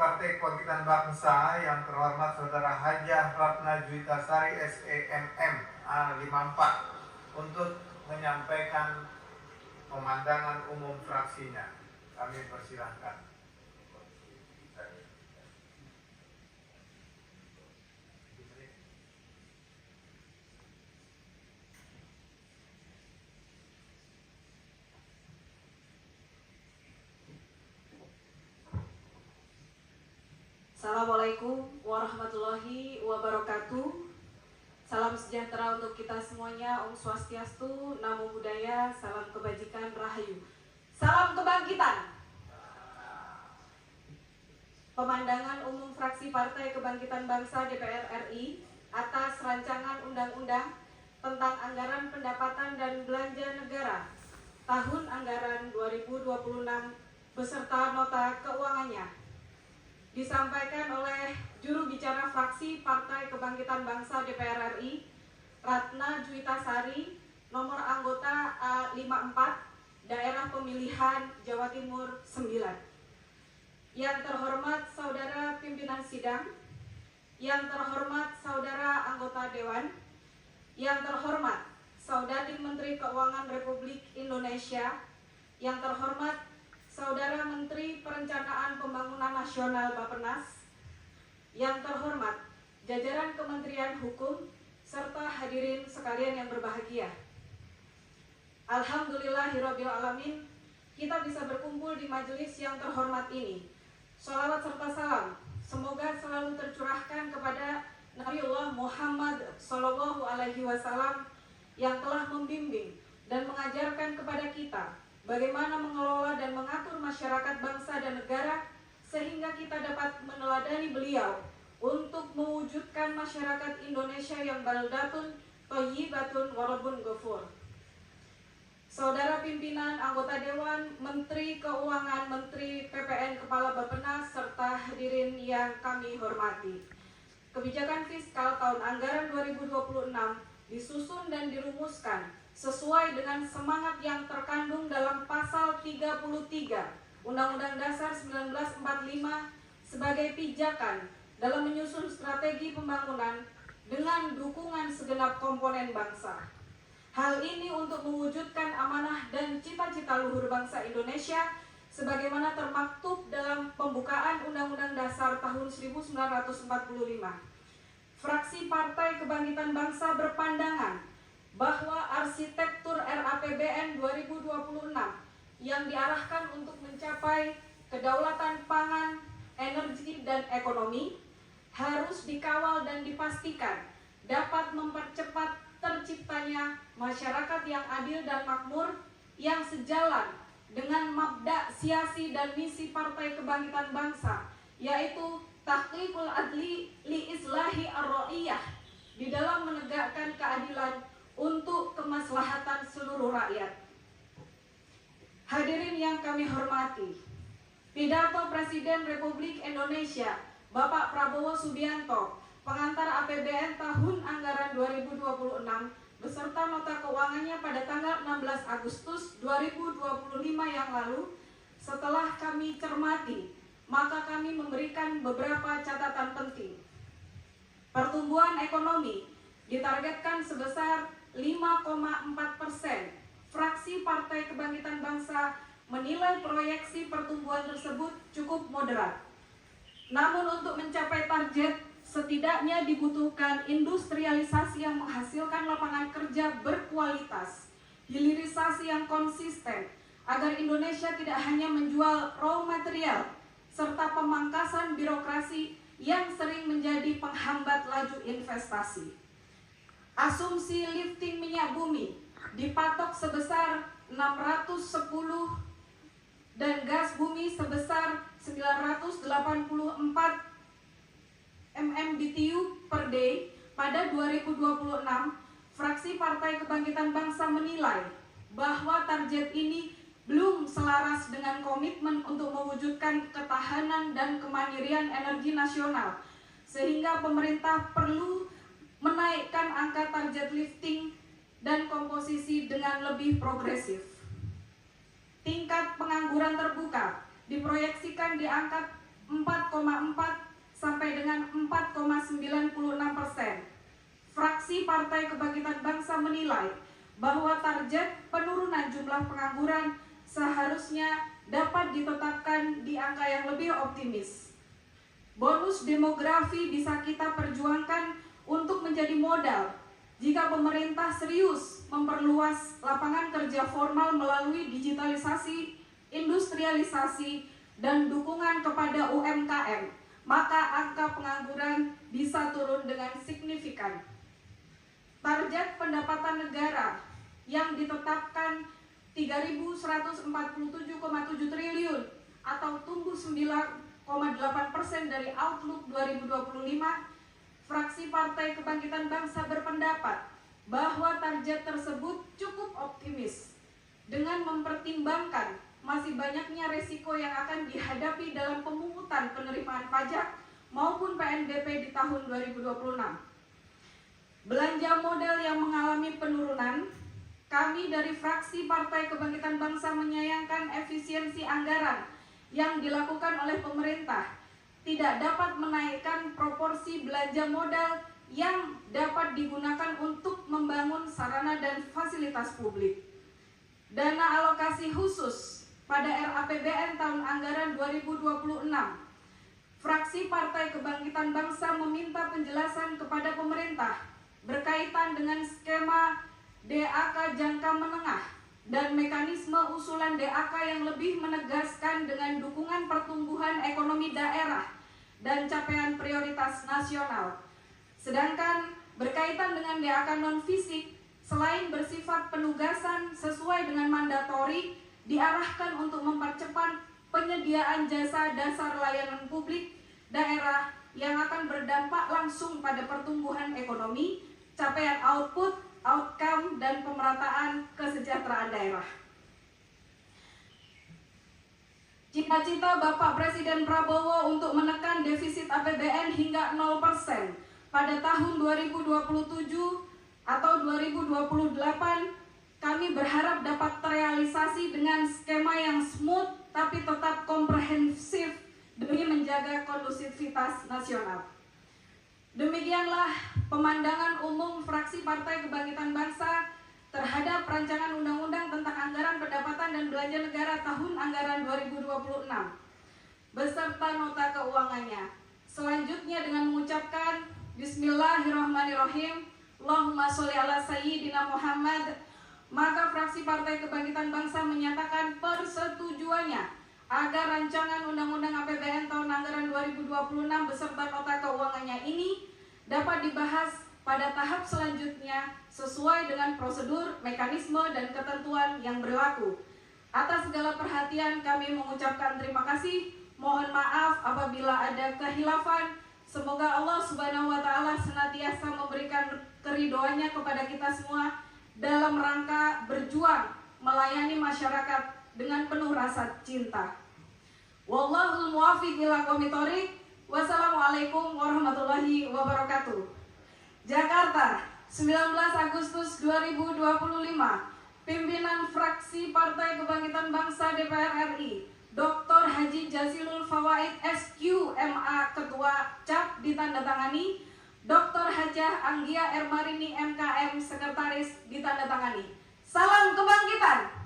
Partai Kebangkitan Bangsa yang terhormat Saudara Hajah Ratna Juitasari SEMM A54 untuk menyampaikan pemandangan umum fraksinya. Kami persilahkan. Assalamualaikum warahmatullahi wabarakatuh. Salam sejahtera untuk kita semuanya. Om Swastiastu, Namo Buddhaya, salam kebajikan, rahayu. Salam kebangkitan. Pemandangan umum fraksi Partai Kebangkitan Bangsa DPR RI atas rancangan undang-undang tentang anggaran pendapatan dan belanja negara tahun anggaran 2026 beserta nota keuangannya disampaikan oleh juru bicara fraksi Partai Kebangkitan Bangsa DPR RI, Ratna Juitasari, nomor anggota A54, daerah pemilihan Jawa Timur 9. Yang terhormat Saudara Pimpinan Sidang, yang terhormat Saudara Anggota Dewan, yang terhormat Saudari Menteri Keuangan Republik Indonesia, yang terhormat Saudara Menteri Perencanaan Pembangunan Nasional Bappenas, yang terhormat jajaran Kementerian Hukum, serta hadirin sekalian yang berbahagia. Alhamdulillahirabbil alamin, kita bisa berkumpul di majelis yang terhormat ini. Sholawat serta salam semoga selalu tercurahkan kepada Nabiullah Muhammad SAW yang telah membimbing dan mengajarkan kepada kita bagaimana mengelola dan mengatur masyarakat bangsa dan negara sehingga kita dapat meneladani beliau untuk mewujudkan masyarakat Indonesia yang baldatun, thayyibatun, warabun ghafur. Saudara pimpinan, anggota Dewan, Menteri Keuangan, Menteri PPN, Kepala Bappenas, serta hadirin yang kami hormati. Kebijakan fiskal tahun anggaran 2026 disusun dan dirumuskan sesuai dengan semangat yang terkandung dalam pasal 33 Undang-Undang Dasar 1945 sebagai pijakan dalam menyusun strategi pembangunan dengan dukungan segenap komponen bangsa. Hal ini untuk mewujudkan amanah dan cita-cita luhur bangsa Indonesia sebagaimana termaktub dalam pembukaan Undang-Undang Dasar tahun 1945. Fraksi Partai Kebangkitan Bangsa berpandangan bahwa arsitektur RAPBN 2026 yang diarahkan untuk mencapai kedaulatan pangan, energi, dan ekonomi harus dikawal dan dipastikan dapat mempercepat terciptanya masyarakat yang adil dan makmur yang sejalan dengan mabda, siasi, dan misi Partai Kebangkitan Bangsa, yaitu tahqiqul adli li islahi ar-ra'iyah, di dalam menegakkan keadilan untuk kemaslahatan seluruh rakyat. Hadirin yang kami hormati, pidato Presiden Republik Indonesia Bapak Prabowo Subianto pengantar APBN tahun anggaran 2026 beserta nota keuangannya pada tanggal 16 Agustus 2025 yang lalu, setelah kami cermati, maka kami memberikan beberapa catatan penting. Pertumbuhan ekonomi ditargetkan sebesar 5,4%. Fraksi Partai Kebangkitan Bangsa menilai proyeksi pertumbuhan tersebut cukup moderat. Namun untuk mencapai target, setidaknya dibutuhkan industrialisasi yang menghasilkan lapangan kerja berkualitas, hilirisasi yang konsisten, agar Indonesia tidak hanya menjual raw material, serta pemangkasan birokrasi yang sering menjadi penghambat laju investasi. Asumsi lifting minyak bumi dipatok sebesar 610 dan gas bumi sebesar 984 MMBTU per day pada 2026. Fraksi Partai Kebangkitan Bangsa menilai bahwa target ini belum selaras dengan komitmen untuk mewujudkan ketahanan dan kemandirian energi nasional, sehingga pemerintah perlu menaikkan angka target lifting dan komposisi dengan lebih progresif. Tingkat pengangguran terbuka diproyeksikan di angka 4,4 sampai dengan 4,96%. Fraksi Partai Kebangkitan Bangsa menilai bahwa target penurunan jumlah pengangguran seharusnya dapat ditetapkan di angka yang lebih optimis. Bonus demografi bisa kita perjuangkan untuk menjadi modal jika pemerintah serius memperluas lapangan kerja formal melalui digitalisasi, industrialisasi, dan dukungan kepada UMKM, maka angka pengangguran bisa turun dengan signifikan. Target pendapatan negara yang ditetapkan 3.147,7 triliun atau tumbuh 9,8% dari Outlook 2025, fraksi Partai Kebangkitan Bangsa berpendapat bahwa target tersebut cukup optimis dengan mempertimbangkan masih banyaknya resiko yang akan dihadapi dalam pemungutan penerimaan pajak maupun PNBP di tahun 2026. Belanja modal yang mengalami penurunan, kami dari fraksi Partai Kebangkitan Bangsa menyayangkan efisiensi anggaran yang dilakukan oleh pemerintah tidak dapat menaikkan proporsi belanja modal yang dapat digunakan untuk membangun sarana dan fasilitas publik. Dana alokasi khusus pada RAPBN tahun anggaran 2026, fraksi Partai Kebangkitan Bangsa meminta penjelasan kepada pemerintah berkaitan dengan skema DAK jangka menengah dan mekanisme usulan DAK yang lebih menegaskan dengan dukungan pertumbuhan ekonomi daerah dan capaian prioritas nasional. Sedangkan berkaitan dengan DAK non-fisik, selain bersifat penugasan sesuai dengan mandatori, diarahkan untuk mempercepat penyediaan jasa dasar layanan publik daerah yang akan berdampak langsung pada pertumbuhan ekonomi, capaian output, outcome, dan pemerataan kesejahteraan daerah. Cita-cita Bapak Presiden Prabowo untuk menekan defisit APBN hingga 0% pada tahun 2027 atau 2028, kami berharap dapat terrealisasi dengan skema yang smooth tapi tetap komprehensif demi menjaga kondusivitas nasional. Demikianlah pemandangan umum fraksi Partai Kebangkitan Bangsa terhadap rancangan undang-undang tentang anggaran pendapatan dan belanja negara tahun anggaran 2026 beserta nota keuangannya. Selanjutnya dengan mengucapkan Bismillahirrahmanirrahim, Allahumma sholli ala sayyidina Muhammad, maka fraksi Partai Kebangkitan Bangsa menyatakan persetujuannya agar rancangan Undang-Undang APBN tahun anggaran 2026 beserta nota keuangannya ini dapat dibahas pada tahap selanjutnya sesuai dengan prosedur, mekanisme, dan ketentuan yang berlaku. Atas segala perhatian kami mengucapkan terima kasih. Mohon maaf apabila ada kehilafan. Semoga Allah Subhanahu wa Ta'ala senantiasa memberikan keridhoannya kepada kita semua dalam rangka berjuang melayani masyarakat dengan penuh rasa cinta. Wallahul muwaffiq ila aqwamit thoriq. Wassalamualaikum warahmatullahi wabarakatuh. Jakarta, 19 Agustus 2025. Pimpinan fraksi Partai Kebangkitan Bangsa DPR RI, Dr. Haji Jazilul Fawaid SQ MA Ketua CAP ditandatangani, Dr. Hajah Anggia Ermarini MKM Sekretaris ditandatangani. Salam kebangkitan.